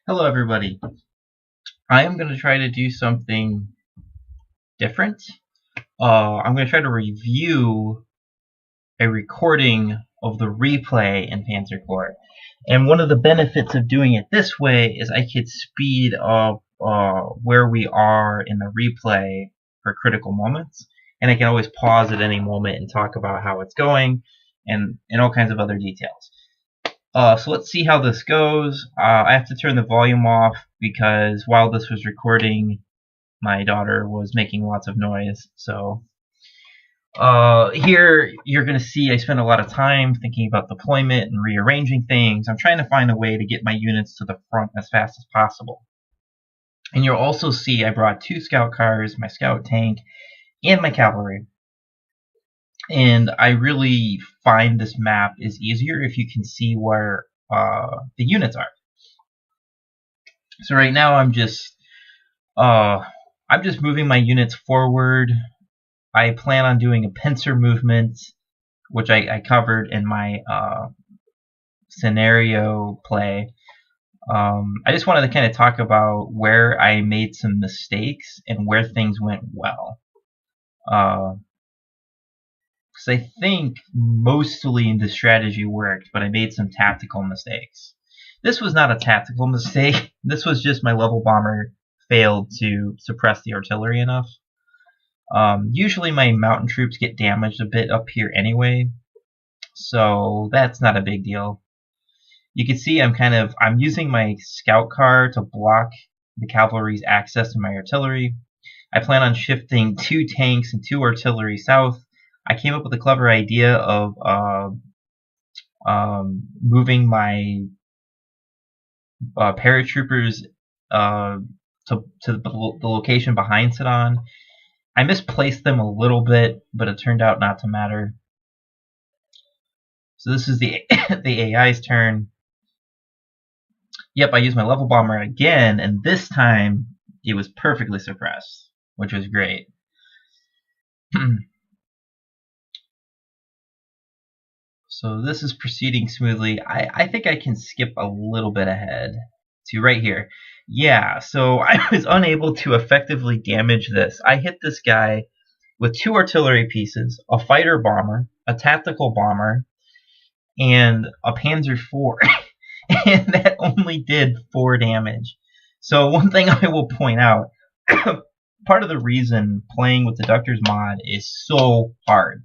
Hello everybody. I am going to try to do something different. I'm going to try to review a recording of the replay in Panzer Corps. And one of the benefits of doing it this way is I could speed up where we are in the replay for critical moments. And I can always pause at any moment and talk about how it's going and all kinds of other details. So let's see how this goes. I have to turn the volume off because while this was recording, my daughter was making lots of noise. So here you're going to see I spend a lot of time thinking about deployment and rearranging things. I'm trying to find a way to get my units to the front as fast as possible. And you'll also see I brought 2 scout cars, my scout tank, and my cavalry. And I really find this map is easier if you can see where the units are. So right now I'm just moving my units forward. I plan on doing a pincer movement, which I covered in my scenario play. I just wanted to kind of talk about where I made some mistakes and where things went well. Because I think mostly the strategy worked, but I made some tactical mistakes. This was not a tactical mistake. This was just my level bomber failed to suppress the artillery enough. Usually my mountain troops get damaged a bit up here anyway, so that's not a big deal. You can see I'm using my scout car to block the cavalry's access to my artillery. I plan on shifting 2 tanks and 2 artillery south. I came up with a clever idea of moving my paratroopers to the location behind Sedan. I misplaced them a little bit, but it turned out not to matter. So this is the AI's turn. Yep, I used my level bomber again, and this time it was perfectly suppressed, which was great. So this is proceeding smoothly. I think I can skip a little bit ahead to right here. Yeah, so I was unable to effectively damage this. I hit this guy with 2 artillery pieces, a fighter bomber, a tactical bomber, and a Panzer IV. And that only did 4 damage. So one thing I will point out, part of the reason playing with Deductor's mod is so hard.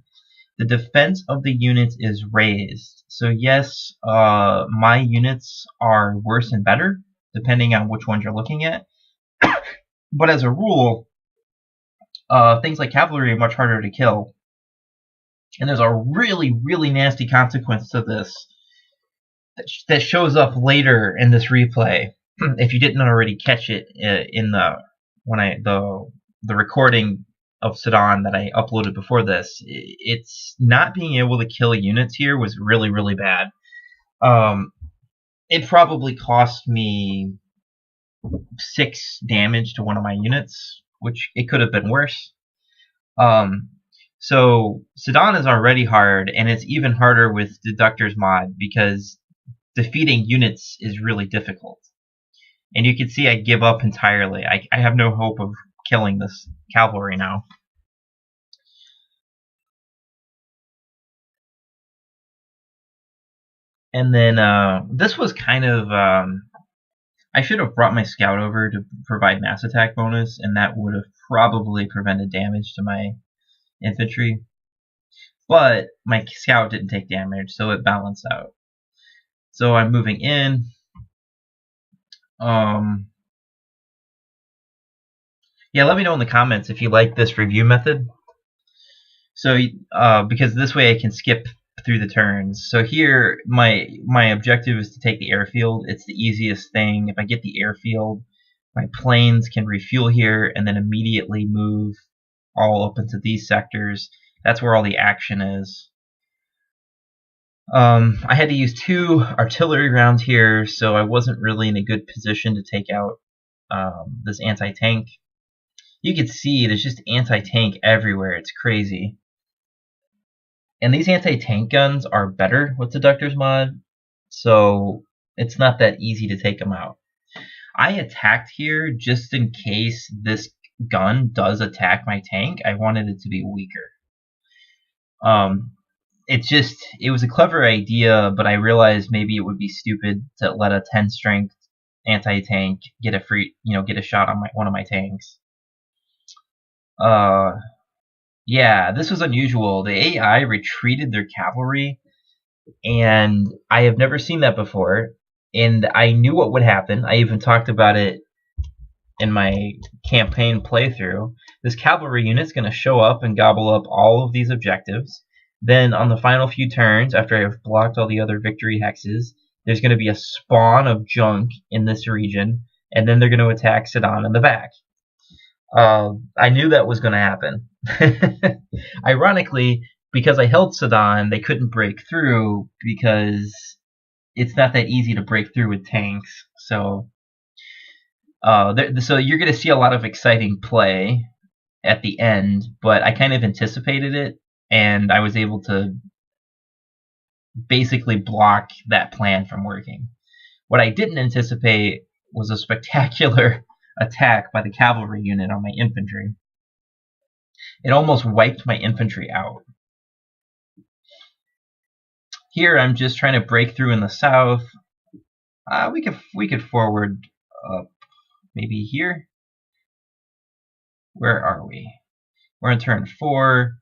The defense of the units is raised. So yes, my units are worse and better, depending on which ones you're looking at. But as a rule, things like cavalry are much harder to kill. And there's a really, really nasty consequence to this that shows up later in this replay. If you didn't already catch it in the recording of Sedan that I uploaded before this, it's not being able to kill units here was really, really bad. It probably cost me 6 damage to one of my units, which it could have been worse. So Sedan is already hard, and it's even harder with Deductor's mod because defeating units is really difficult. And you can see I give up entirely. I have no hope of killing this cavalry now. And then this was kind of I should have brought my scout over to provide mass attack bonus, and that would have probably prevented damage to my infantry. But my scout didn't take damage, so it balanced out. So I'm moving in. Yeah, let me know in the comments if you like this review method. So because this way I can skip through the turns. So here my objective is to take the airfield. It's the easiest thing. If I get the airfield, my planes can refuel here and then immediately move all up into these sectors. That's where all the action is. I had to use 2 artillery rounds here, so I wasn't really in a good position to take out this anti-tank. You can see there's just anti-tank everywhere. It's crazy. And these anti-tank guns are better with Deductor's mod, so it's not that easy to take them out. I attacked here just in case this gun does attack my tank. I wanted it to be weaker. It was a clever idea, but I realized maybe it would be stupid to let a 10 strength anti-tank get get a shot on one of my tanks. Yeah, this was unusual. The AI retreated their cavalry, and I have never seen that before. And I knew what would happen. I even talked about it in my campaign playthrough. This cavalry unit's going to show up and gobble up all of these objectives. Then on the final few turns, after I've blocked all the other victory hexes, there's going to be a spawn of junk in this region, and then they're going to attack Sedan in the back. I knew that was going to happen. Ironically, because I held Sedan, they couldn't break through because it's not that easy to break through with tanks. So you're going to see a lot of exciting play at the end, but I kind of anticipated it, and I was able to basically block that plan from working. What I didn't anticipate was a spectacular attack by the cavalry unit on my infantry. It almost wiped my infantry out. Here I'm just trying to break through in the south. We could forward up maybe here. Where are we? We're in turn 4.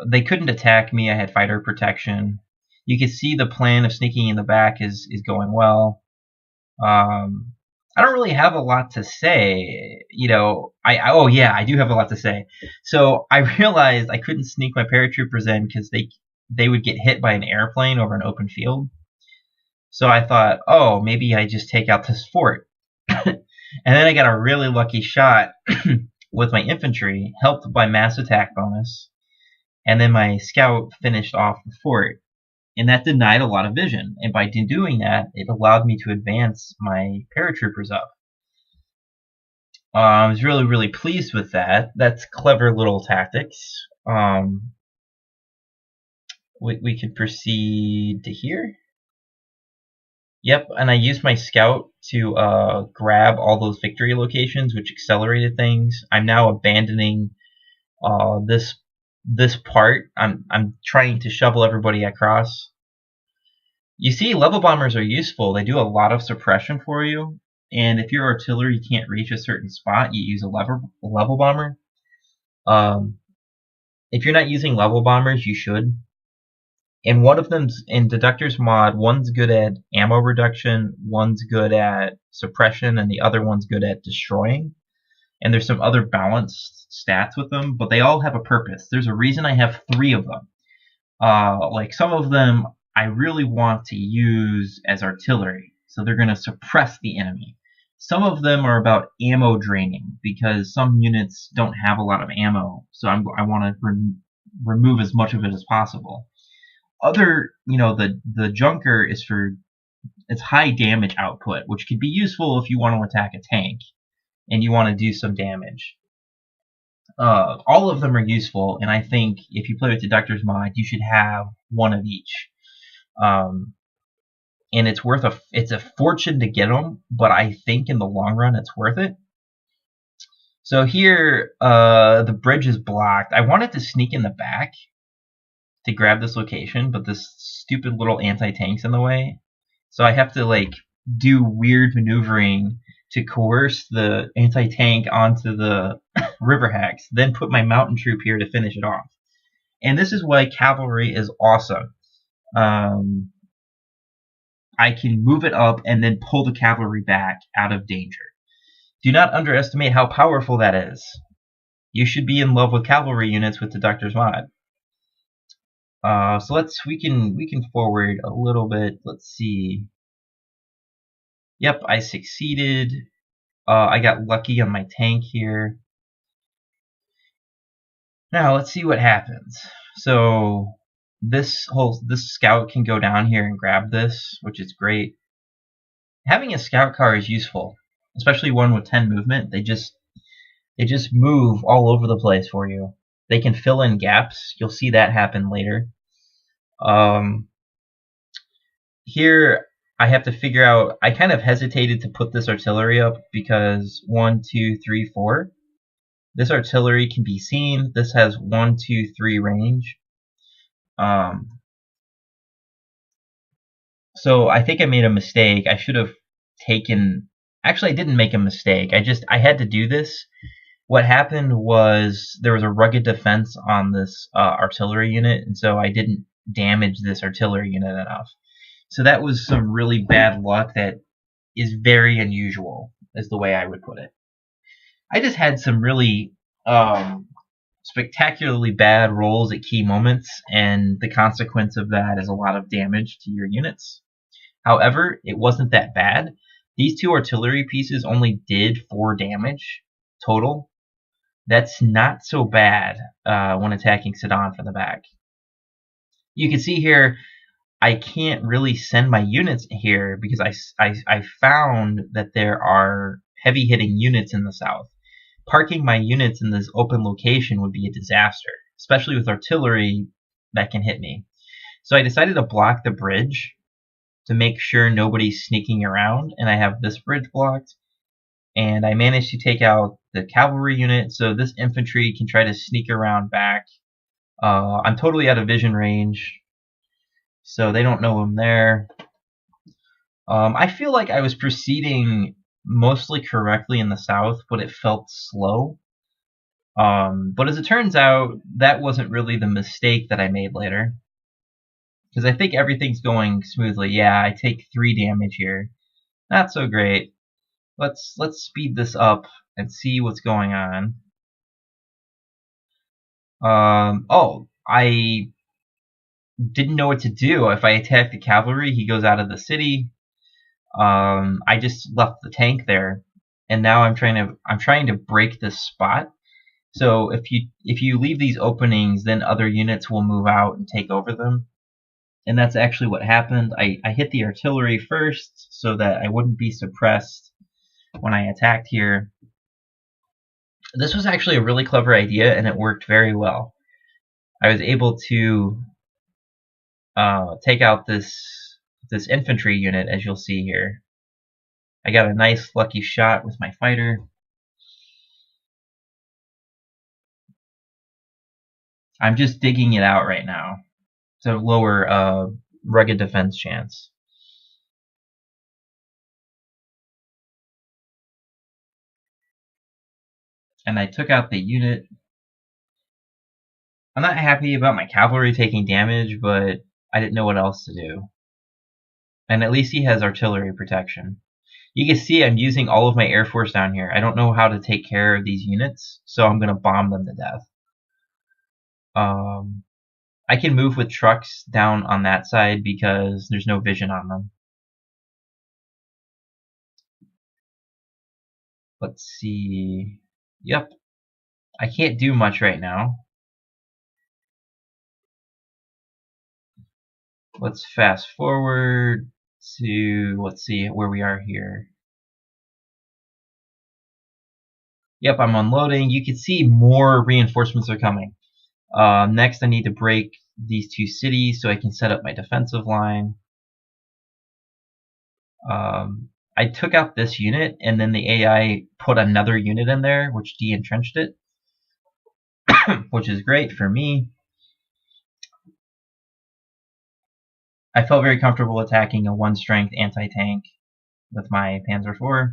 They couldn't attack me. I had fighter protection. You can see the plan of sneaking in the back is going well. I don't really have a lot to say. Oh yeah, I do have a lot to say. So I realized I couldn't sneak my paratroopers in because they would get hit by an airplane over an open field. So I thought, oh, maybe I just take out this fort. And then I got a really lucky shot with my infantry, helped by mass attack bonus. And then my scout finished off the fort. And that denied a lot of vision. And by doing that, it allowed me to advance my paratroopers up. I was really, really pleased with that. That's clever little tactics. We could proceed to here. Yep, and I used my scout to grab all those victory locations, which accelerated things. I'm now abandoning this part. I'm trying to shovel everybody across. You see, level bombers are useful. They do a lot of suppression for you, and if your artillery can't reach a certain spot, you use a level bomber. If you're not using level bombers, you should. And one of them's in Deductor's mod. One's good at ammo reduction, one's good at suppression, and the other one's good at destroying. And there's some other balanced stats with them, but they all have a purpose. There's a reason I have 3 of them. Like some of them I really want to use as artillery, so they're going to suppress the enemy. Some of them are about ammo draining, because some units don't have a lot of ammo, so I want to remove as much of it as possible. The junker is for its high damage output, which could be useful if you want to attack a tank and you want to do some damage. All of them are useful, and I think if you play with Deductor's mod, you should have one of each. And it's a fortune to get them, but I think in the long run it's worth it. So here, the bridge is blocked. I wanted to sneak in the back to grab this location, but this stupid little anti-tank's in the way. So I have to do weird maneuvering to coerce the anti-tank onto the river hex, then put my mountain troop here to finish it off. And this is why cavalry is awesome. I can move it up and then pull the cavalry back out of danger. Do not underestimate how powerful that is. You should be in love with cavalry units with Deductor's mod. So we can forward a little bit. Let's see. Yep, I succeeded. I got lucky on my tank here. Now let's see what happens. So this scout can go down here and grab this, which is great. Having a scout car is useful, especially one with 10 movement. They just move all over the place for you. They can fill in gaps. You'll see that happen later. Here I have to figure out. I kind of hesitated to put this artillery up because 1, 2, 3, 4. This artillery can be seen. This has 1, 2, 3 range. So I think I made a mistake. I should have taken. Actually, I didn't make a mistake. I had to do this. What happened was there was a rugged defense on this artillery unit, and so I didn't damage this artillery unit enough. So that was some really bad luck that is very unusual, is the way I would put it. I just had some really spectacularly bad rolls at key moments, and the consequence of that is a lot of damage to your units. However, it wasn't that bad. These two artillery pieces only did 4 damage total. That's not so bad when attacking Sedan from the back. You can see here, I can't really send my units here because I found that there are heavy hitting units in the south. Parking my units in this open location would be a disaster, especially with artillery that can hit me. So I decided to block the bridge to make sure nobody's sneaking around, and I have this bridge blocked. And I managed to take out the cavalry unit, so this infantry can try to sneak around back. I'm totally out of vision range, so they don't know I'm there. I feel like I was proceeding mostly correctly in the south, but it felt slow. But as it turns out, that wasn't really the mistake that I made later. Because I think everything's going smoothly. Yeah, I take 3 damage here. Not so great. Let's speed this up and see what's going on. Oh, I didn't know what to do. If I attack the cavalry, he goes out of the city. I just left the tank there, and now I'm trying to break this spot. So if you leave these openings, then other units will move out and take over them. And that's actually what happened. I hit the artillery first so that I wouldn't be suppressed when I attacked here. This was actually a really clever idea, and it worked very well. I was able to take out this infantry unit, as you'll see here. I got a nice lucky shot with my fighter. I'm just digging it out right now to lower rugged defense chance. And I took out the unit. I'm not happy about my cavalry taking damage, but I didn't know what else to do. And at least he has artillery protection. You can see I'm using all of my air force down here. I don't know how to take care of these units, so I'm going to bomb them to death. I can move with trucks down on that side because there's no vision on them. Let's see. Yep. I can't do much right now. Let's fast forward to, let's see where we are here. Yep, I'm unloading. You can see more reinforcements are coming. Next, I need to break these 2 cities so I can set up my defensive line. I took out this unit, and then the AI put another unit in there, which de-entrenched it, which is great for me. I felt very comfortable attacking a 1-strength anti-tank with my Panzer IV.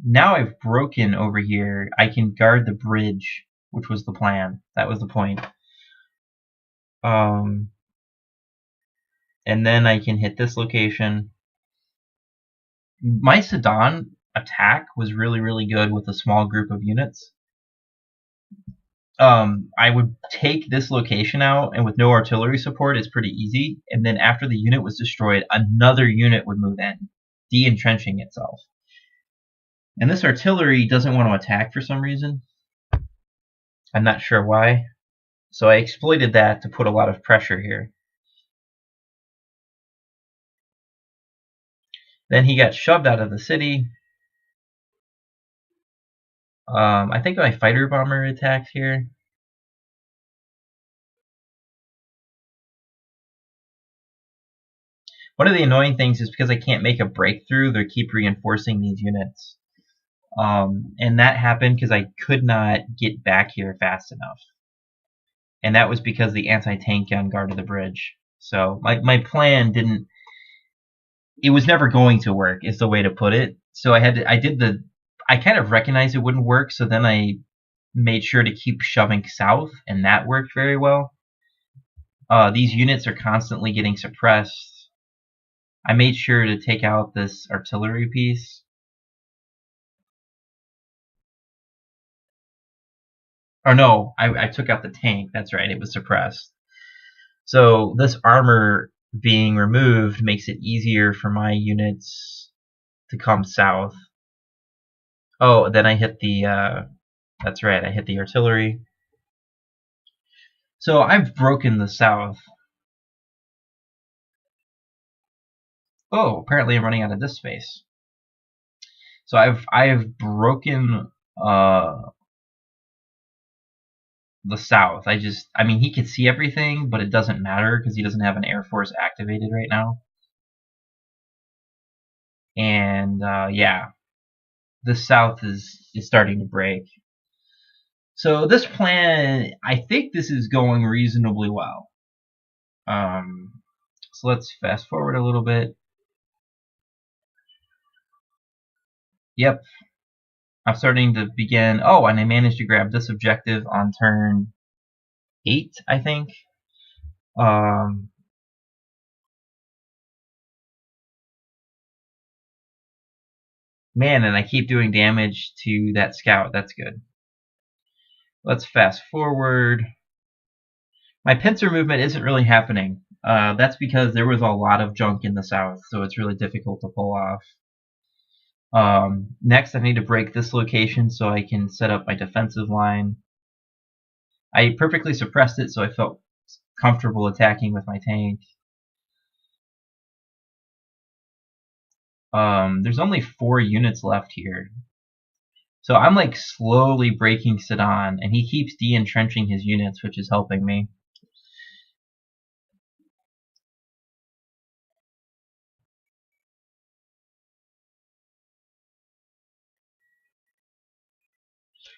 Now I've broken over here, I can guard the bridge, which was the plan. That was the point. And then I can hit this location. My Sedan attack was really, really good with a small group of units. I would take this location out, and with no artillery support, it's pretty easy. And then after the unit was destroyed, another unit would move in, de-entrenching itself. And this artillery doesn't want to attack for some reason. I'm not sure why. So I exploited that to put a lot of pressure here. Then he got shoved out of the city. I think my fighter bomber attacked here. One of the annoying things is because I can't make a breakthrough, they keep reinforcing these units. And that happened because I could not get back here fast enough. And that was because the anti-tank gun guarded the bridge. So my plan didn't, it was never going to work, is the way to put it. So I kind of recognized it wouldn't work, so then I made sure to keep shoving south, and that worked very well. These units are constantly getting suppressed. I made sure to take out this artillery piece. Or no, I took out the tank. That's right, it was suppressed. So this armor being removed makes it easier for my units to come south. Oh, then I hit the, that's right, I hit the artillery. So I've broken the south. Oh, apparently I'm running out of this space. So I've broken the south. I mean, he can see everything, but it doesn't matter because he doesn't have an Air Force activated right now. And yeah, the south is starting to break. So this plan, I think this is going reasonably well. So let's fast forward a little bit. Yep, I'm starting to begin. Oh, and I managed to grab this objective on turn 8, I think. Man, and I keep doing damage to that scout. That's good. Let's fast forward. My pincer movement isn't really happening. That's because there was a lot of junk in the south, so it's really difficult to pull off. Next, I need to break this location so I can set up my defensive line. I perfectly suppressed it, so I felt comfortable attacking with my tank. There's only 4 units left here. So I'm like slowly breaking Sedan, and he keeps de-entrenching his units, which is helping me.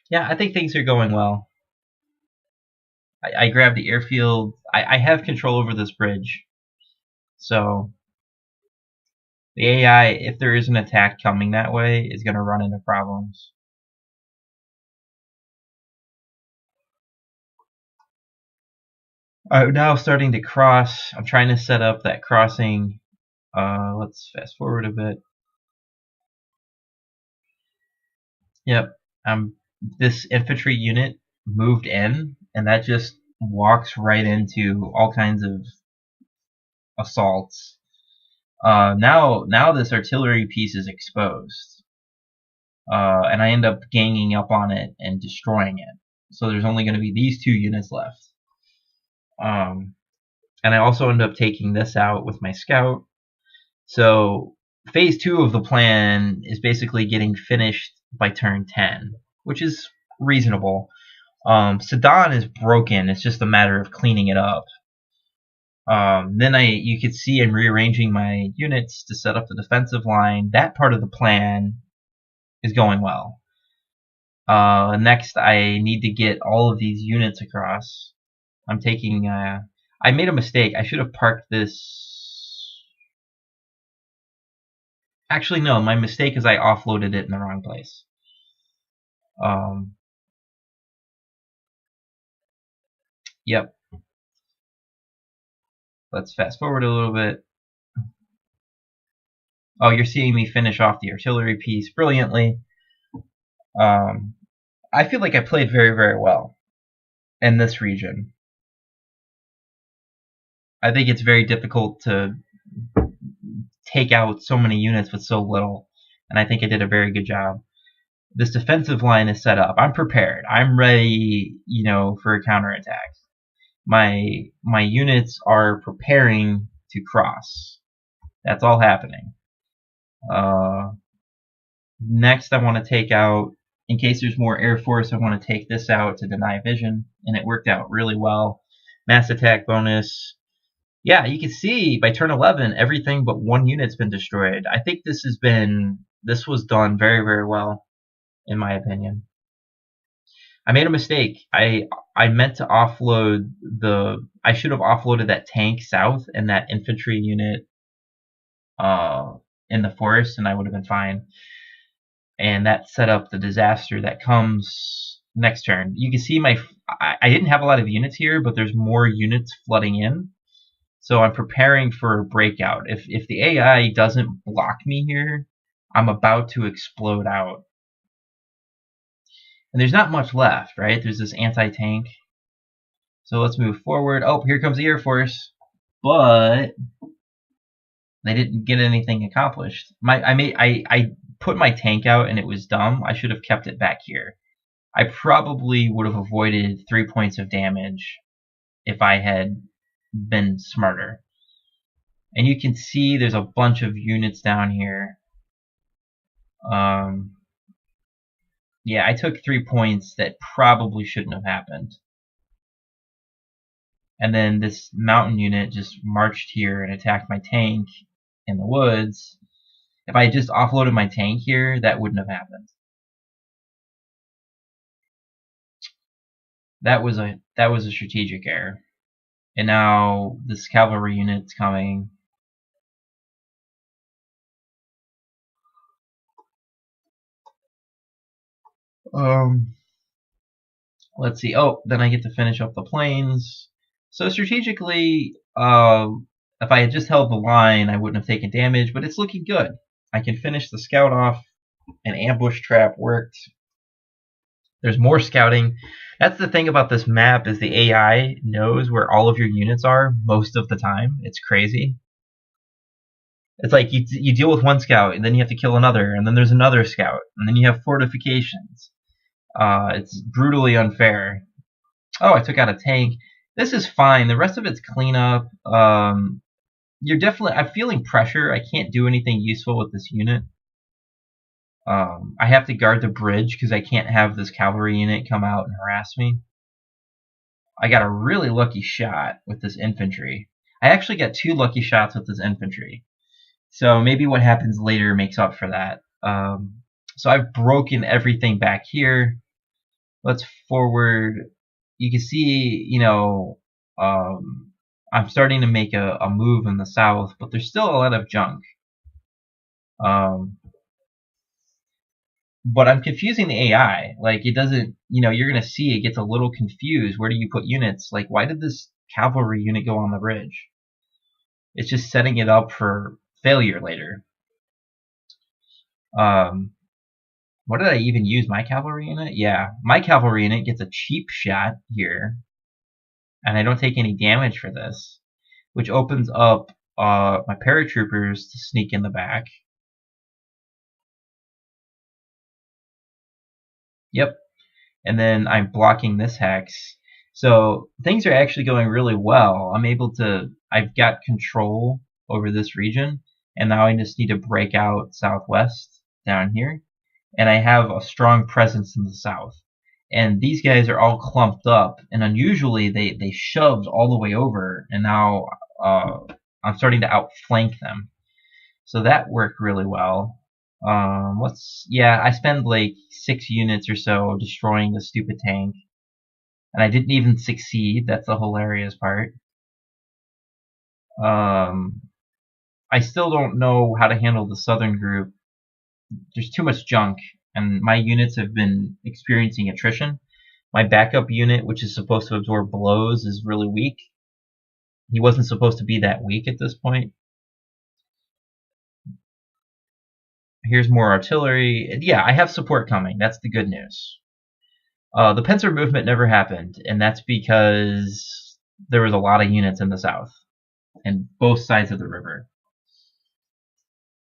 Yeah, I think things are going well. I grabbed the airfield. I have control over this bridge. So the AI, if there is an attack coming that way, is going to run into problems. I'm now starting to cross. I'm trying to set up that crossing. Let's fast forward a bit. Yep. This infantry unit moved in, and that just walks right into all kinds of assaults. Now this artillery piece is exposed, and I end up ganging up on it and destroying it. So there's only going to be these 2 units left. And I also end up taking this out with my scout. So phase 2 of the plan is basically getting finished by turn 10, which is reasonable. Sedan is broken. It's just a matter of cleaning it up. Then you could see I'm rearranging my units to set up the defensive line. That part of the plan is going well. Next, I need to get all of these units across. I'm taking. I made a mistake. I should have parked this. Actually, no. My mistake is I offloaded it in the wrong place. Yep. Let's fast forward a little bit. Oh, you're seeing me finish off the artillery piece brilliantly. I feel like I played very, very well in this region. I think it's very difficult to take out so many units with so little, and I think I did a very good job. This defensive line is set up. I'm prepared. I'm ready, for a counterattack. My units are preparing to cross. That's all happening. Next, I want to take out, in case there's more Air Force, I want to take this out to deny vision, and it worked out really well. Mass attack bonus. Yeah, you can see by turn 11, everything but one unit's been destroyed. I think this was done very, very well, in my opinion. I made a mistake. I meant to offload I should have offloaded that tank south and that infantry unit uh, in the forest, and I would have been fine. And that set up the disaster that comes next turn. You can see I didn't have a lot of units here, but there's more units flooding in. So I'm preparing for a breakout. If the AI doesn't block me here, I'm about to explode out. And there's not much left, right? There's this anti-tank. So let's move forward. Oh, here comes the Air Force. But they didn't get anything accomplished. I put my tank out and it was dumb. I should have kept it back here. I probably would have avoided 3 points of damage if I had been smarter. And you can see there's a bunch of units down here. Yeah, I took 3 points that probably shouldn't have happened. And then this mountain unit just marched here and attacked my tank in the woods. If I had just offloaded my tank here, that wouldn't have happened. That was a strategic error. And now this cavalry unit's coming. Let's see. Oh, then I get to finish up the planes. So strategically, if I had just held the line, I wouldn't have taken damage, but it's looking good. I can finish the scout off. An ambush trap worked. There's more scouting. That's the thing about this map is the AI knows where all of your units are most of the time. It's crazy. It's like you deal with one scout, and then you have to kill another, and then there's another scout, and then you have fortifications. It's brutally unfair. Oh, I took out a tank. This is fine. The rest of it's cleanup. You're definitely. I'm feeling pressure. I can't do anything useful with this unit. I have to guard the bridge because I can't have this cavalry unit come out and harass me. I got a really lucky shot with this infantry. I actually got 2 lucky shots with this infantry. So maybe what happens later makes up for that. So I've broken everything back here. Let's forward. You can see, I'm starting to make a move in the south, but there's still a lot of junk. But I'm confusing the AI. Like, it doesn't, you're going to see it gets a little confused. Where do you put units? Like, why did this cavalry unit go on the bridge? It's just setting it up for failure later. What did I even use my cavalry unit? Yeah, my cavalry unit gets a cheap shot here, and I don't take any damage for this, which opens up my paratroopers to sneak in the back. Yep, and then I'm blocking this hex. So things are actually going really well. I've got control over this region, and now I just need to break out southwest down here. And I have a strong presence in the south. And these guys are all clumped up, and unusually they shoved all the way over, and now I'm starting to outflank them. So that worked really well. I spend like 6 units or so destroying the stupid tank, and I didn't even succeed. That's the hilarious part. I still don't know how to handle the southern group. There's too much junk, and my units have been experiencing attrition. My backup unit, which is supposed to absorb blows, is really weak. He wasn't supposed to be that weak at this point. Here's more artillery. Yeah, I have support coming. That's the good news. The Panzer movement never happened, and that's because there was a lot of units in the south and both sides of the river.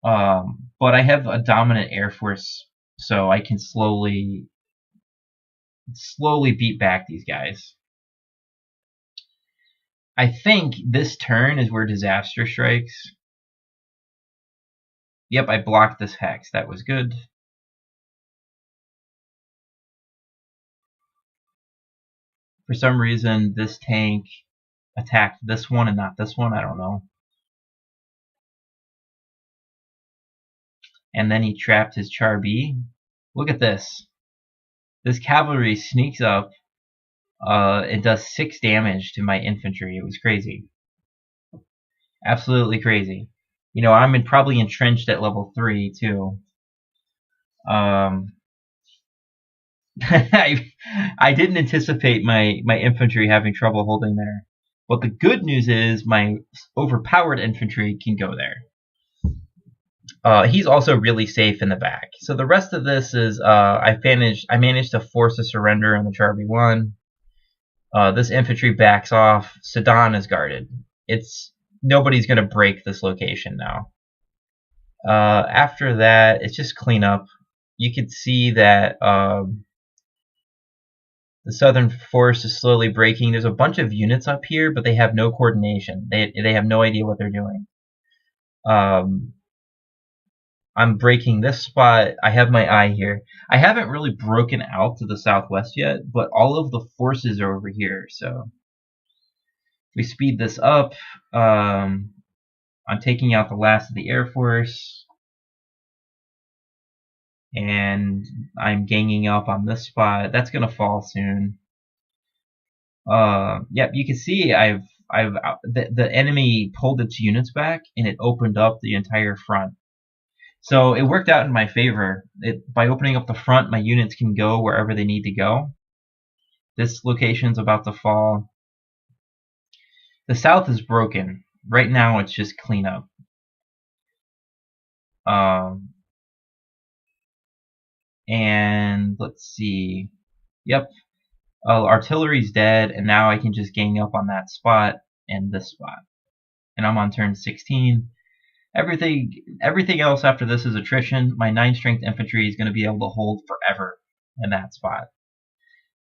But I have a dominant air force, so I can slowly beat back these guys. I think this turn is where disaster strikes. Yep, I blocked this hex. That was good. For some reason, this tank attacked this one and not this one. I don't know. And then he trapped his Char B. Look at this. This cavalry sneaks up. It does 6 damage to my infantry. It was crazy. Absolutely crazy. You know, I'm probably entrenched at level 3 too. I didn't anticipate my infantry having trouble holding there. But the good news is my overpowered infantry can go there. He's also really safe in the back. So the rest of this is I managed to force a surrender on the Char B1. This infantry backs off. Sedan is guarded. Nobody's gonna break this location now. After that, it's just cleanup. You can see that the southern force is slowly breaking. There's a bunch of units up here, but they have no coordination. They have no idea what they're doing. I'm breaking this spot. I have my eye here. I haven't really broken out to the southwest yet, but all of the forces are over here. So if we speed this up, I'm taking out the last of the Air Force. And I'm ganging up on this spot. That's gonna fall soon. Yep, you can see the enemy pulled its units back and it opened up the entire front. So it worked out in my favor. By opening up the front, my units can go wherever they need to go. This location's about to fall. The south is broken. Right now, it's just cleanup. And let's see. Yep. Artillery's dead, and now I can just gang up on that spot and this spot. And I'm on turn 16. Everything else after this is attrition. My 9 strength infantry is going to be able to hold forever in that spot.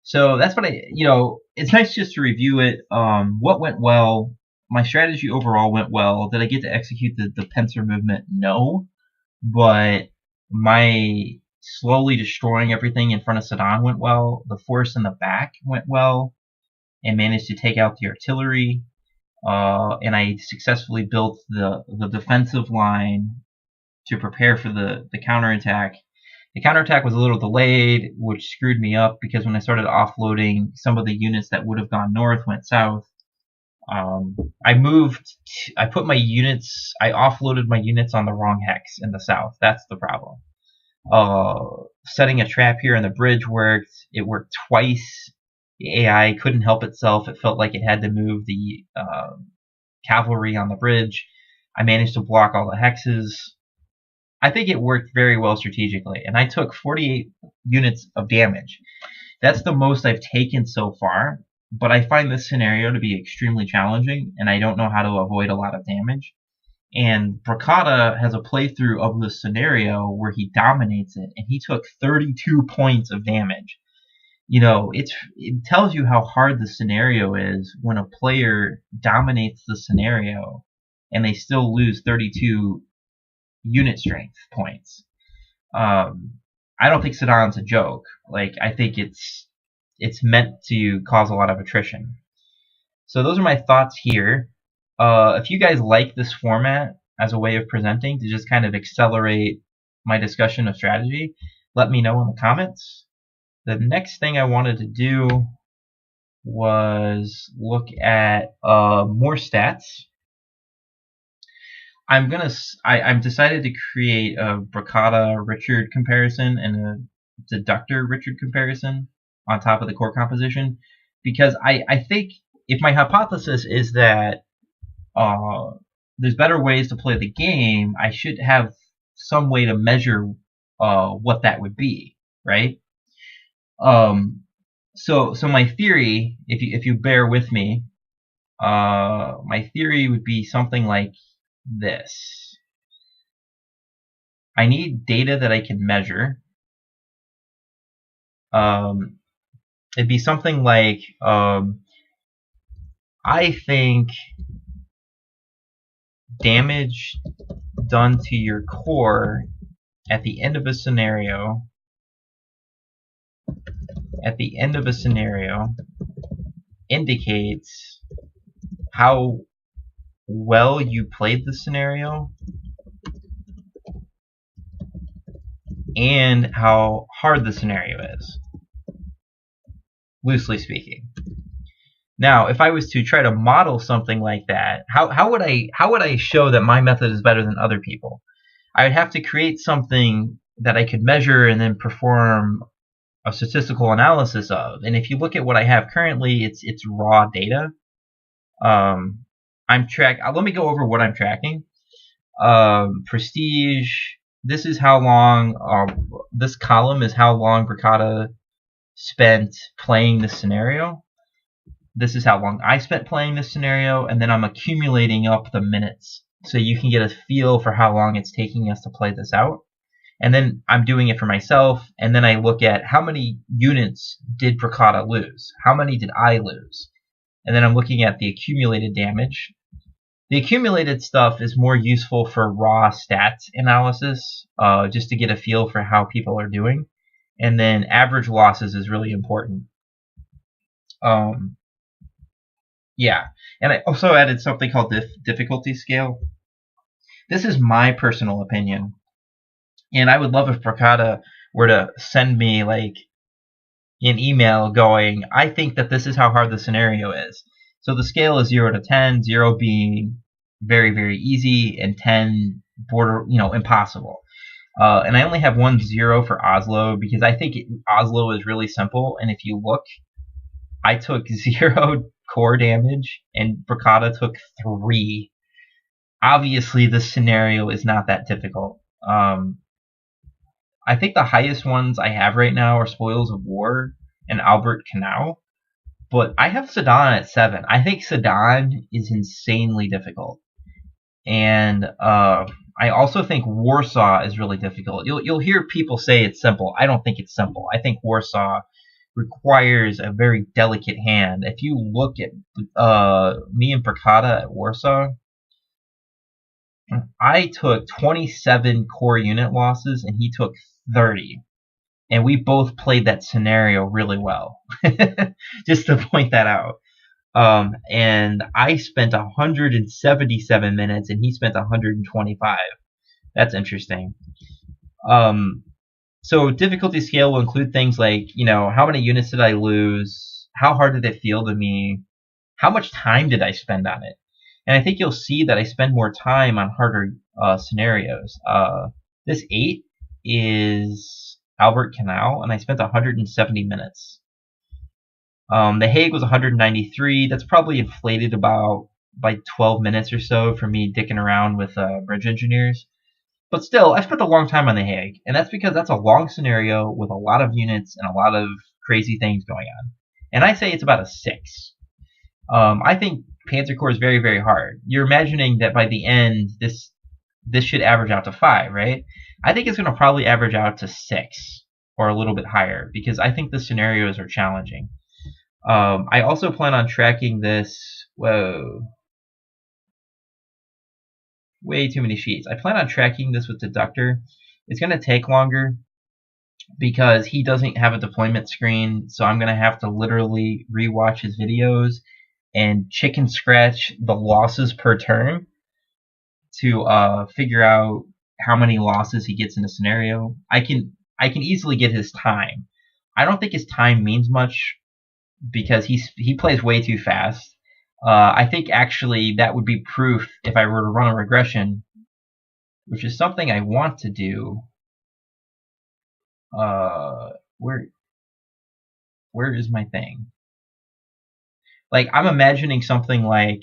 So that's what it's nice just to review it. What went well? My strategy overall went well. Did I get to execute the Panzer movement? No. But my slowly destroying everything in front of Sedan went well. The force in the back went well and managed to take out the artillery. And I successfully built the defensive line to prepare for the counterattack. The counterattack was a little delayed, which screwed me up because when I started offloading, some of the units that would have gone north went south. I offloaded my units on the wrong hex in the south. That's the problem. Setting a trap here on the bridge worked. It worked twice. The AI couldn't help itself. It felt like it had to move the cavalry on the bridge. I managed to block all the hexes. I think it worked very well strategically, and I took 48 units of damage. That's the most I've taken so far, but I find this scenario to be extremely challenging, and I don't know how to avoid a lot of damage. And Bracada has a playthrough of this scenario where he dominates it, and he took 32 points of damage. You know, it tells you how hard the scenario is when a player dominates the scenario and they still lose 32 unit strength points. I don't think Sedan's a joke. Like, I think it's meant to cause a lot of attrition. So those are my thoughts here. If you guys like this format as a way of presenting to just kind of accelerate my discussion of strategy, let me know in the comments. The next thing I wanted to do was look at more stats. I'm decided to create a Bracada Richard comparison and a Deductor Richard comparison on top of the core composition, because I think if my hypothesis is that there's better ways to play the game, I should have some way to measure what that would be, right? So my theory, if you bear with me, my theory would be something like this. I need data that I can measure. It'd be something like, I think damage done to your core at the end of a scenario indicates how well you played the scenario and how hard the scenario is, loosely speaking. Now, if I was to try to model something like that, how would I show that my method is better than other people? I would have to create something that I could measure and then perform a statistical analysis of. And if you look at what I have currently, it's raw data. Let me go over what I'm tracking. Prestige. This is how long. This column is how long Bricata spent playing this scenario. This is how long I spent playing this scenario, and then I'm accumulating up the minutes so you can get a feel for how long it's taking us to play this out. And then I'm doing it for myself, and then I look at how many units did Bricata lose? How many did I lose? And then I'm looking at the accumulated damage. The accumulated stuff is more useful for raw stats analysis, just to get a feel for how people are doing. And then average losses is really important. Yeah, and I also added something called difficulty scale. This is my personal opinion, and I would love if Bricata were to send me like an email going, I think that this is how hard the scenario is. So the scale is 0 to 10, 0 being very, very easy, and 10 impossible. And I only have 1 0 for Oslo because I think Oslo is really simple, and if you look, I took 0 core damage, and Bricata took 3. Obviously, this scenario is not that difficult. I think the highest ones I have right now are Spoils of War and Albert Canal, but I have Sedan at 7. I think Sedan is insanely difficult, and I also think Warsaw is really difficult. You'll hear people say it's simple. I don't think it's simple. I think Warsaw requires a very delicate hand. If you look at me and Bricata at Warsaw, I took 27 core unit losses and he took 30. And we both played that scenario really well. Just to point that out. And I spent 177 minutes and he spent 125. That's interesting. So difficulty scale will include things like, how many units did I lose? How hard did it feel to me? How much time did I spend on it? And I think you'll see that I spend more time on harder scenarios. This 8 is Albert Canal, and I spent 170 minutes. The Hague was 193. That's probably inflated about by 12 minutes or so for me dicking around with bridge engineers. But still, I spent a long time on The Hague, and that's because that's a long scenario with a lot of units and a lot of crazy things going on. And I say it's about a 6. I think Panzer Corps is very, very hard. You're imagining that by the end, this should average out to 5, right? I think it's going to probably average out to 6 or a little bit higher because I think the scenarios are challenging. I also plan on tracking this. Whoa. Way too many sheets. I plan on tracking this with Deductor. It's going to take longer because he doesn't have a deployment screen, so I'm going to have to literally rewatch his videos and chicken scratch the losses per turn to figure out how many losses he gets in a scenario. I can easily get his time. I don't think his time means much because he plays way too fast. I think actually that would be proof if I were to run a regression, which is something I want to do. Where is my thing? Like, I'm imagining something like,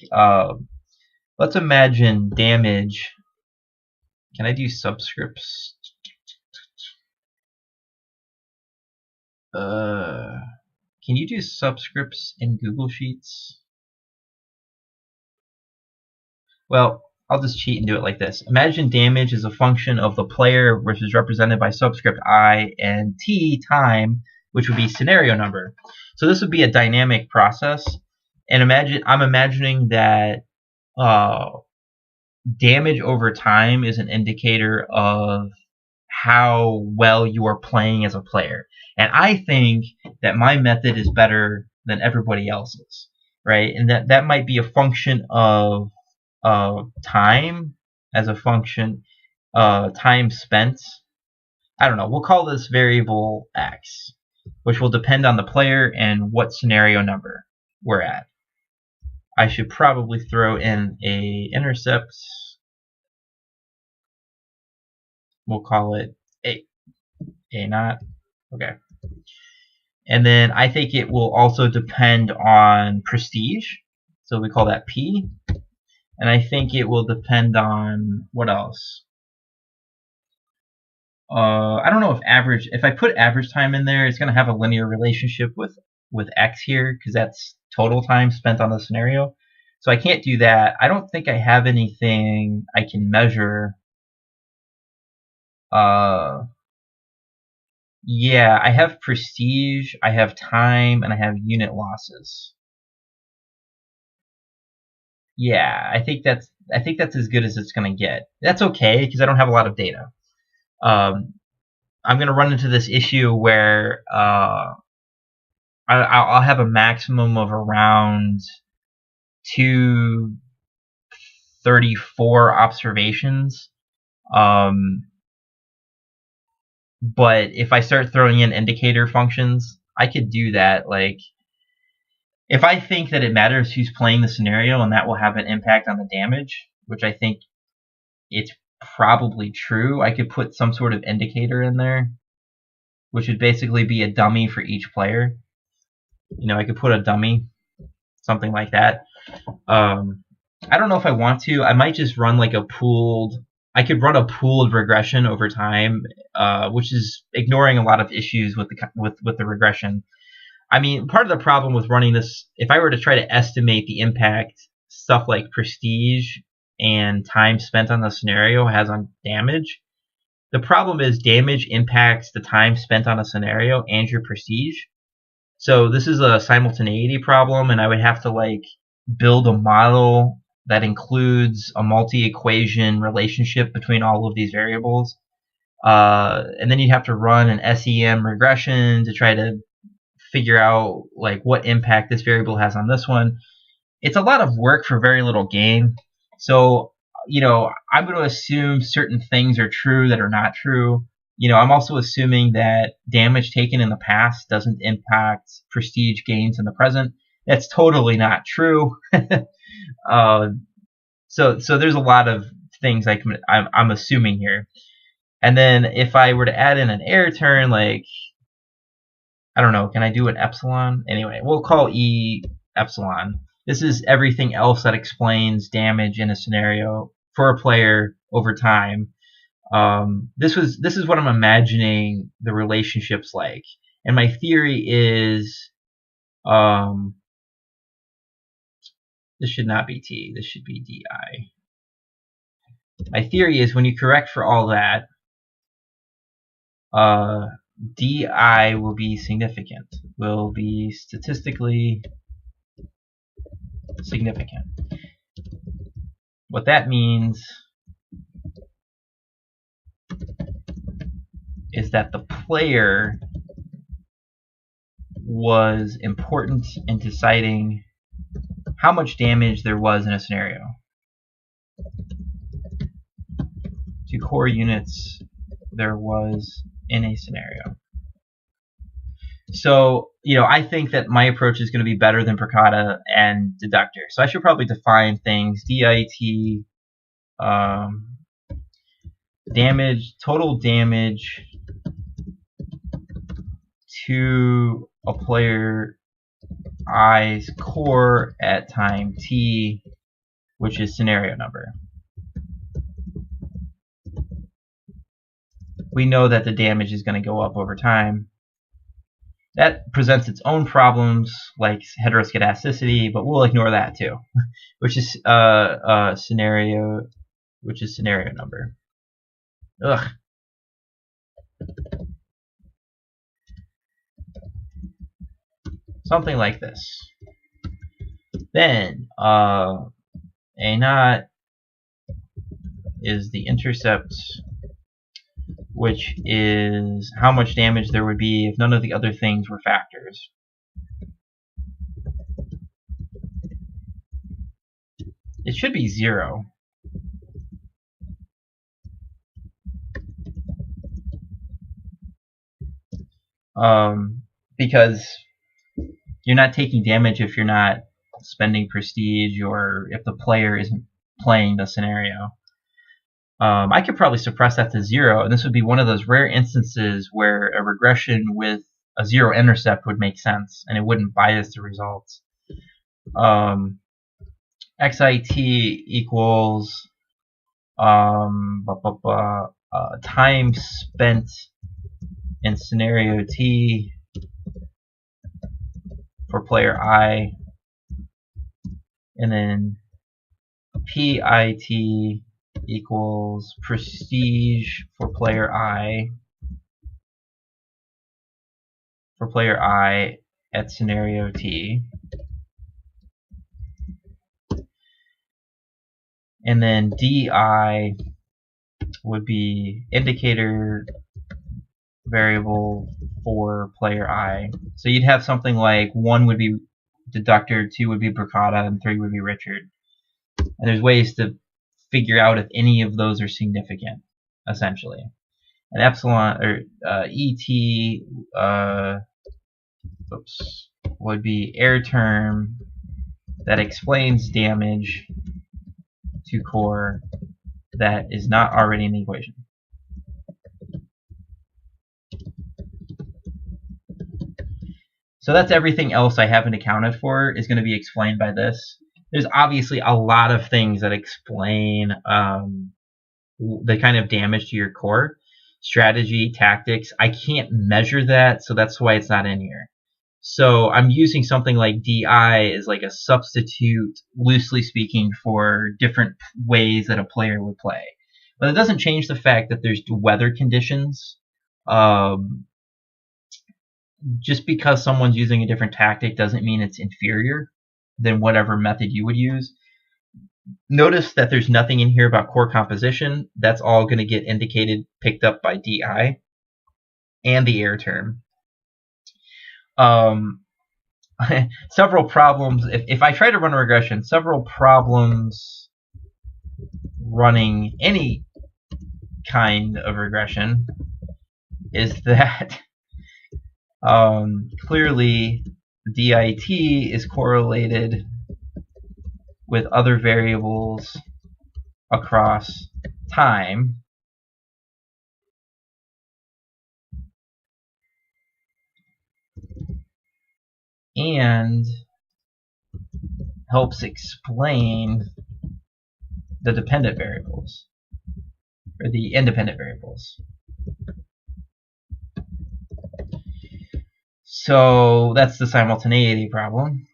let's imagine damage. Can I do subscripts? Can you do subscripts in Google Sheets? Well, I'll just cheat and do it like this. Imagine damage is a function of the player, which is represented by subscript I, and T, time, which would be scenario number. So this would be a dynamic process. And I'm imagining that damage over time is an indicator of how well you are playing as a player. And I think that my method is better than everybody else's. right? And that might be a function of time as a function, time spent. I don't know. We'll call this variable x, which will depend on the player and what scenario number we're at. I should probably throw in a intercept. We'll call it a naught. Okay. And then I think it will also depend on prestige. So we call that P. And I think it will depend on what else? I don't know if I put average time in there, it's going to have a linear relationship with X here, because that's total time spent on the scenario. So I can't do that. I don't think I have anything I can measure. Yeah, I have prestige, I have time, and I have unit losses. Yeah, I think that's as good as it's going to get. That's okay because I don't have a lot of data. I'm going to run into this issue where I'll have a maximum of around 234 observations. But if I start throwing in indicator functions, I could do that. Like, if I think that it matters who's playing the scenario and that will have an impact on the damage, which I think it's probably true, I could put some sort of indicator in there, which would basically be a dummy for each player. I could put a dummy, something like that. I don't know if I want to. I might just run like I could run a pooled regression over time, which is ignoring a lot of issues with the regression. I mean, part of the problem with running this, if I were to try to estimate the impact stuff like prestige and time spent on the scenario has on damage, the problem is damage impacts the time spent on a scenario and your prestige. So this is a simultaneity problem, and I would have to build a model that includes a multi-equation relationship between all of these variables. And then you'd have to run an SEM regression to try to figure out what impact this variable has on this one. It's a lot of work for very little gain. So, I'm going to assume certain things are true that are not true. I'm also assuming that damage taken in the past doesn't impact prestige gains in the present. That's totally not true. So there's a lot of things I'm assuming here. And then if I were to add in an error turn, I don't know, can I do an epsilon? Anyway, we'll call E epsilon. This is everything else that explains damage in a scenario for a player over time. This is what I'm imagining the relationship's like. And my theory is this should not be T, this should be DI. My theory is when you correct for all that, DI will be significant, will be statistically significant. What that means is that the player was important in deciding how much damage there was in a scenario. 2 core units there was in a scenario. So, I think that my approach is going to be better than Percata and Deductor. So I should probably define things. DIT, damage, total damage to a player I's core at time T, which is scenario number. We know that the damage is going to go up over time. That presents its own problems like heteroscedasticity, but we'll ignore that too, which is scenario number. Ugh. Something like this. Then A naught is the intercept, which is how much damage there would be if none of the other things were factors. It should be 0. Because you're not taking damage if you're not spending prestige or if the player isn't playing the scenario. I could probably suppress that to 0, and this would be one of those rare instances where a regression with a 0 intercept would make sense, and it wouldn't bias the results. XIT equals time spent in scenario T for player I, and then PIT equals prestige for player I at scenario T. And then DI would be indicator variable for player I. So you'd have something like 1 would be deductor, 2 would be Bricata, and 3 would be Richard. And there's ways to figure out if any of those are significant, essentially. And epsilon or ET would be air term that explains damage to core that is not already in the equation. So that's everything else I haven't accounted for is going to be explained by this. There's obviously a lot of things that explain the kind of damage to your core. Strategy, tactics. I can't measure that, so that's why it's not in here. So I'm using something like DI as like a substitute, loosely speaking, for different ways that a player would play. But it doesn't change the fact that there's weather conditions. Just because someone's using a different tactic doesn't mean it's inferior than whatever method you would use. Notice that there's nothing in here about core composition. That's all going to get indicated, picked up by DI and the air term. Several problems. If I try to run a regression, several problems running any kind of regression is that clearly DIT is correlated with other variables across time. And helps explain the dependent variables, or the independent variables. So that's the simultaneity problem.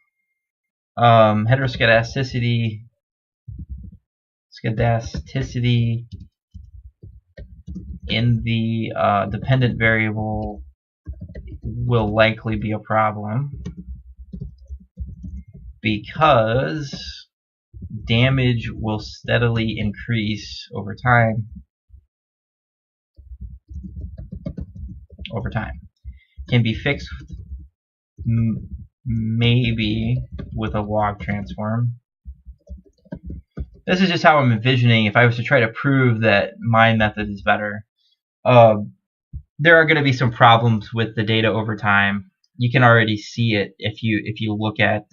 Heteroscedasticity in the dependent variable will likely be a problem because damage will steadily increase over time. Can be fixed maybe with a log transform. This is just how I'm envisioning if I was to try to prove that my method is better. There are going to be some problems with the data over time. You can already see it if you look at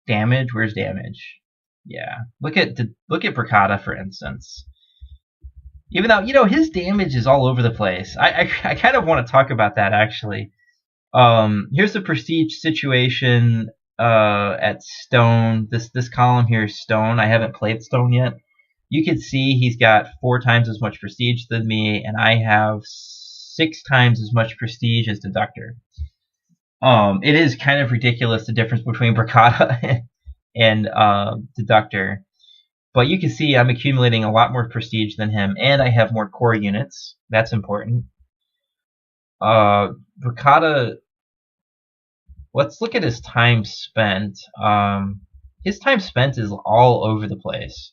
damage. Where's damage? Yeah, look at Bricata, for instance. Even though his damage is all over the place. I kind of want to talk about that actually. Here's the prestige situation at Stone. This column here is Stone. I haven't played Stone yet. You can see he's got 4 times as much prestige than me, and I have 6 times as much prestige as Deductor. It is kind of ridiculous the difference between Bricata and Deductor. But you can see I'm accumulating a lot more prestige than him, and I have more core units. That's important. Bricata, let's look at his time spent. His time spent is all over the place.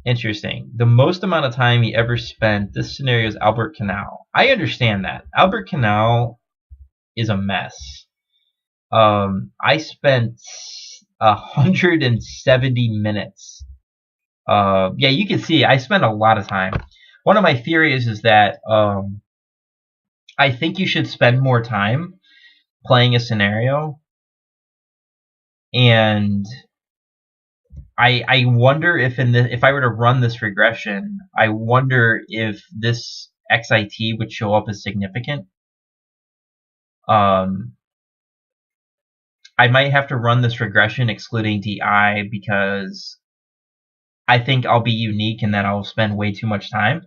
Interesting. The most amount of time he ever spent, this scenario is Albert Canal. I understand that. Albert Canal is a mess. I spent 170 minutes. Yeah, you can see I spent a lot of time. One of my theories is that I think you should spend more time playing a scenario, and I wonder if if I were to run this regression, I wonder if this XIT would show up as significant. I might have to run this regression excluding DI because I think I'll be unique in that I'll spend way too much time.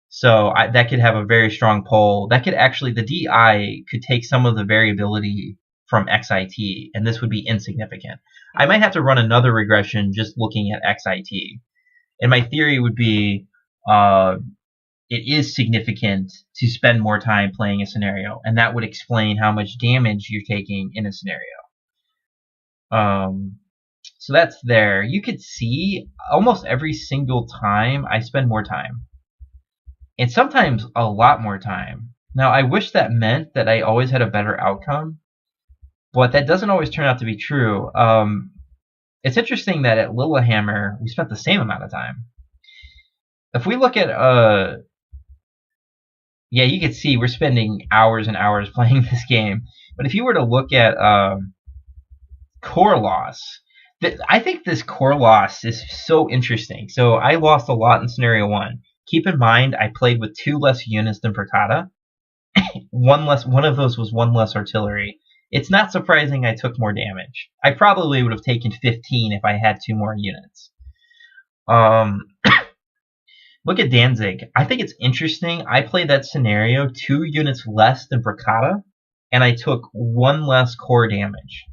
So that could have a very strong pull. That could actually, the DI could take some of the variability from XIT, and this would be insignificant. I might have to run another regression just looking at XIT. And my theory would be it is significant to spend more time playing a scenario, and that would explain how much damage you're taking in a scenario. So that's there. You could see almost every single time I spend more time. And sometimes a lot more time. Now, I wish that meant that I always had a better outcome, but that doesn't always turn out to be true. It's interesting that at Lillehammer, we spent the same amount of time. If we look at, yeah, you can see we're spending hours and hours playing this game. But if you were to look at core loss, I think this core loss is so interesting. So I lost a lot in Scenario 1. Keep in mind, I played with 2 less units than Percata. One of those was 1 less artillery. It's not surprising I took more damage. I probably would have taken 15 if I had 2 more units. Look at Danzig. I think it's interesting. I played that scenario 2 units less than Percata, and I took 1 less core damage.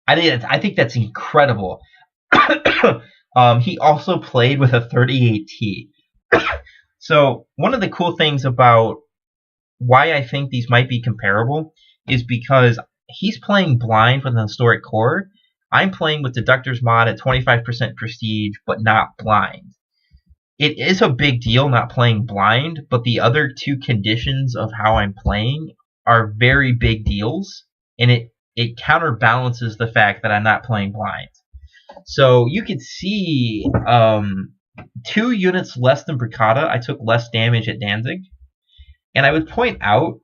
I think that's incredible. He also played with a 38T. So one of the cool things about why I think these might be comparable is because he's playing blind with an historic core. I'm playing with Deductor's Mod at 25% prestige, but not blind. It is a big deal not playing blind, but the other 2 conditions of how I'm playing are very big deals, and it counterbalances the fact that I'm not playing blind. So you could see 2 units less than Percata, I took less damage at Danzig. And I would point out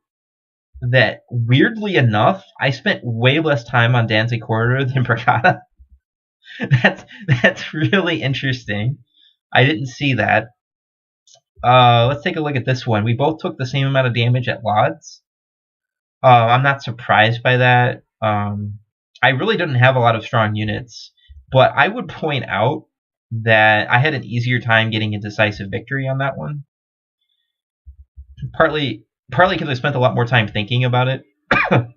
that, weirdly enough, I spent way less time on Danzig Corridor than Percata. That's really interesting. I didn't see that. Let's take a look at this one. We both took the same amount of damage at Lodz. I'm not surprised by that. I really didn't have a lot of strong units, but I would point out that I had an easier time getting a decisive victory on that one. Partly because I spent a lot more time thinking about it, and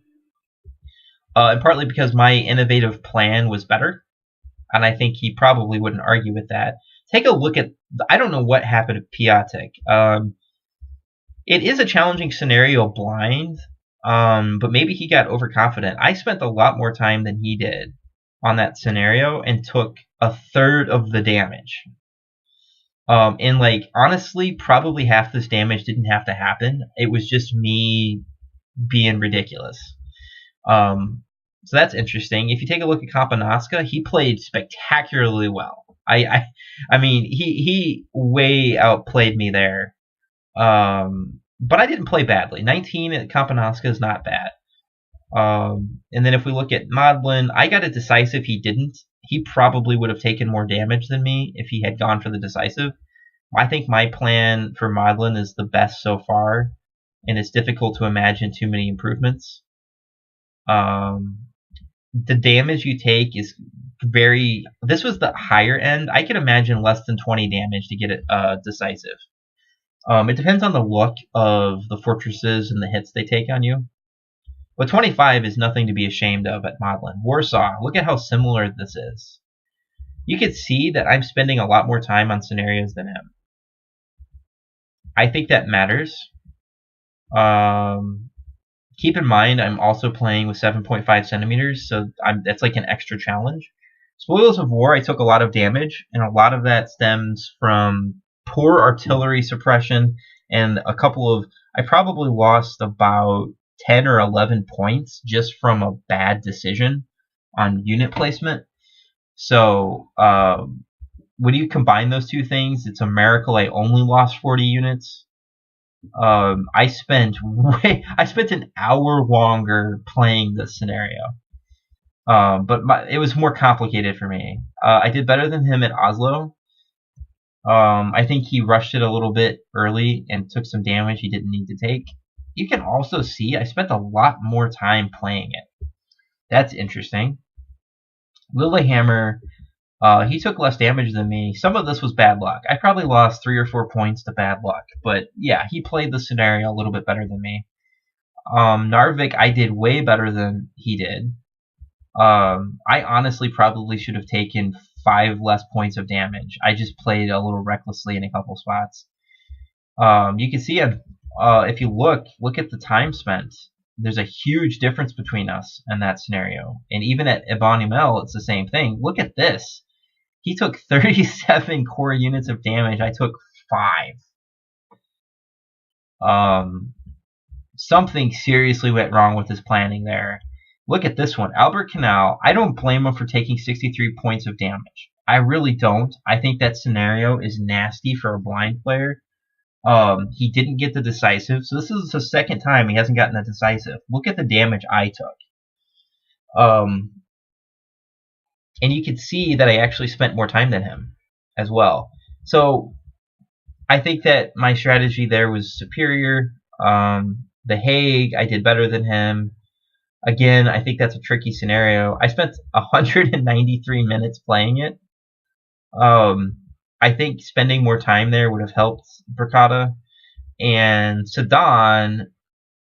partly because my innovative plan was better, and I think he probably wouldn't argue with that. Take a look at, I don't know what happened to Piatek. It is a challenging scenario blind, but maybe he got overconfident. I spent a lot more time than he did on that scenario and took a third of the damage. And like, honestly, probably half this damage didn't have to happen. It was just me being ridiculous. So that's interesting. If you take a look at Kapanaska, he played spectacularly well. I mean, he way outplayed me there. But I didn't play badly. 19 at Kapanaska is not bad. And then if we look at Modlin, I got a decisive, he didn't. He probably would have taken more damage than me if he had gone for the decisive. I think my plan for Modlin is the best so far, and it's difficult to imagine too many improvements. The damage you take is very... This was the higher end. I can imagine less than 20 damage to get it decisive. It depends on the look of the fortresses and the hits they take on you. But 25 is nothing to be ashamed of at Modlin. Warsaw, look at how similar this is. You can see that I'm spending a lot more time on scenarios than him. I think that matters. Keep in mind, I'm also playing with 7.5 centimeters, so that's like an extra challenge. Spoils of War, I took a lot of damage, and a lot of that stems from poor artillery suppression and a couple of... I probably lost about 10 or 11 points just from a bad decision on unit placement. So when you combine those two things, it's a miracle I only lost 40 units. I spent an hour longer playing this scenario. But it was more complicated for me. I did better than him at Oslo. I think he rushed it a little bit early and took some damage he didn't need to take. You can also see I spent a lot more time playing it. That's interesting. Lillehammer, he took less damage than me. Some of this was bad luck. I probably lost 3 or 4 points to bad luck. But yeah, he played the scenario a little bit better than me. Narvik, I did way better than he did. I honestly probably should have taken 5 less points of damage. I just played a little recklessly in a couple spots. You can see if you look at the time spent. There's a huge difference between us in that scenario. And even at Ebonimel, it's the same thing. Look at this. He took 37 core units of damage. I took 5. Something seriously went wrong with his planning there. Look at this one. Albert Canal, I don't blame him for taking 63 points of damage. I really don't. I think that scenario is nasty for a blind player. He didn't get the decisive, so this is the second time he hasn't gotten the decisive. Look at the damage I took. And you can see that I actually spent more time than him as well. So I think that my strategy there was superior. The Hague, I did better than him. Again, I think that's a tricky scenario. I spent 193 minutes playing it. I think spending more time there would have helped Bricata. And Sedan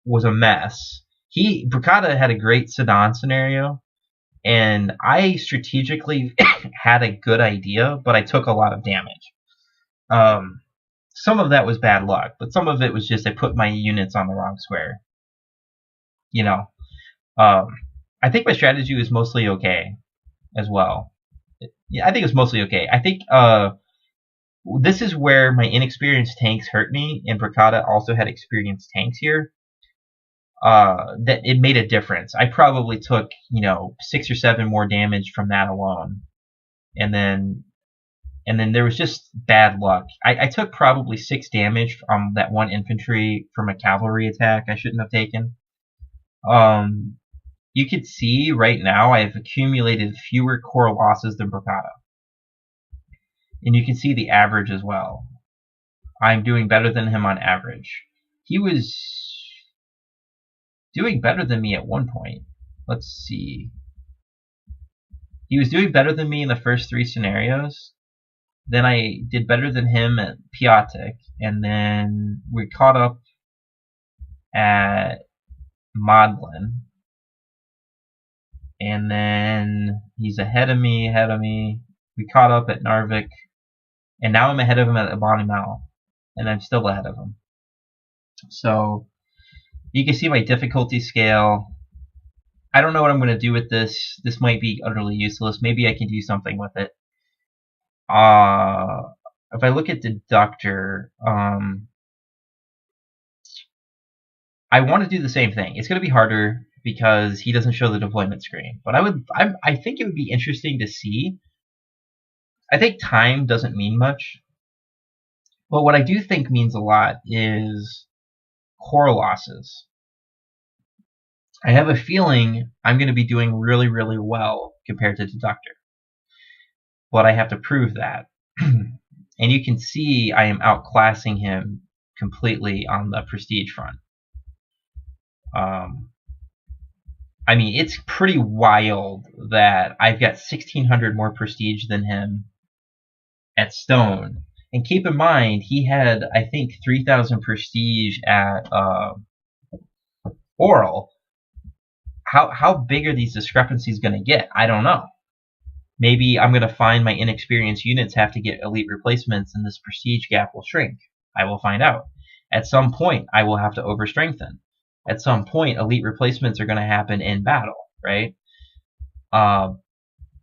was a mess. Bricata had a great Sedan scenario, and I strategically had a good idea, but I took a lot of damage. Some of that was bad luck, but some of it was just I put my units on the wrong square. You know. I think my strategy was mostly okay as well. Yeah, I think it was mostly okay. I think this is where my inexperienced tanks hurt me, and Bricata also had experienced tanks here. That it made a difference. I probably took 6 or 7 more damage from that alone, and then there was just bad luck. I took probably 6 damage from that one infantry from a cavalry attack I shouldn't have taken. You can see right now I have accumulated fewer core losses than Bricata. And you can see the average as well. I'm doing better than him on average. He was doing better than me at one point. Let's see. He was doing better than me in the first 3 scenarios. Then I did better than him at Piatek. And then we caught up at Modlin. And then he's ahead of me. We caught up at Narvik. And now I'm ahead of him at Ebonimel. And I'm still ahead of him. So, you can see my difficulty scale. I don't know what I'm going to do with this. This might be utterly useless. Maybe I can do something with it. If I look at Deductor, I want to do the same thing. It's going to be harder because he doesn't show the deployment screen. But I think it would be interesting to see. I think time doesn't mean much. But what I do think means a lot is core losses. I have a feeling I'm going to be doing really, really well compared to Deductor. But I have to prove that. And you can see I am outclassing him completely on the prestige front. I mean, it's pretty wild that I've got 1,600 more prestige than him at Stone. And keep in mind, he had, I think, 3,000 prestige at Oral. How big are these discrepancies going to get? I don't know. Maybe I'm going to find my inexperienced units have to get elite replacements and this prestige gap will shrink. I will find out. At some point, I will have to overstrengthen. At some point, elite replacements are going to happen in battle, right?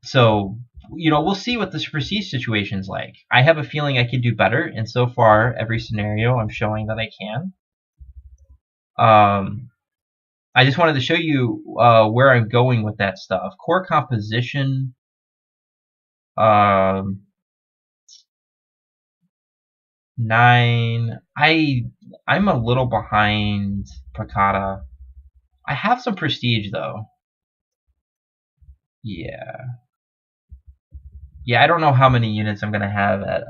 So, we'll see what this prestige situation's like. I have a feeling I can do better, and so far, every scenario I'm showing that I can. I just wanted to show you where I'm going with that stuff. Core composition. Um, 9. I'm a little behind Prakata. I have some prestige though. Yeah. Yeah, I don't know how many units I'm gonna have at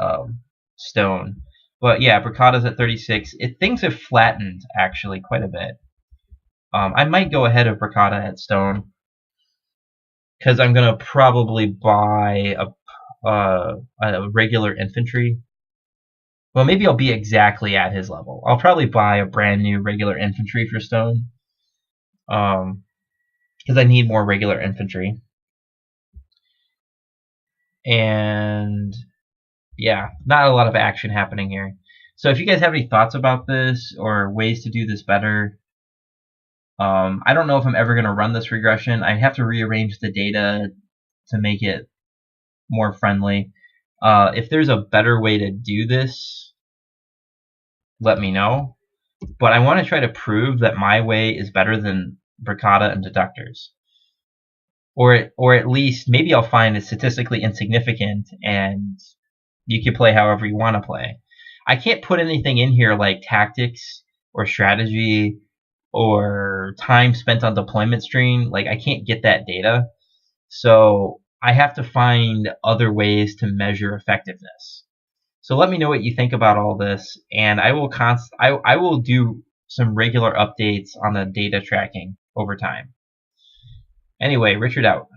Stone. But yeah, Prakata's at 36. Things have flattened actually quite a bit. I might go ahead of Prakata at Stone because I'm gonna probably buy a regular infantry. Well, maybe I'll be exactly at his level. I'll probably buy a brand new regular infantry for Stone, because I need more regular infantry. And yeah, not a lot of action happening here. So if you guys have any thoughts about this or ways to do this better, I don't know if I'm ever going to run this regression. I have to rearrange the data to make it more friendly. If there's a better way to do this, let me know. But I want to try to prove that my way is better than Bricata and Deductors. Or at least maybe I'll find it's statistically insignificant and you can play however you want to play. I can't put anything in here like tactics or strategy or time spent on deployment stream. Like, I can't get that data. So I have to find other ways to measure effectiveness. So let me know what you think about all this, and I will do some regular updates on the data tracking over time. Anyway, Richard out.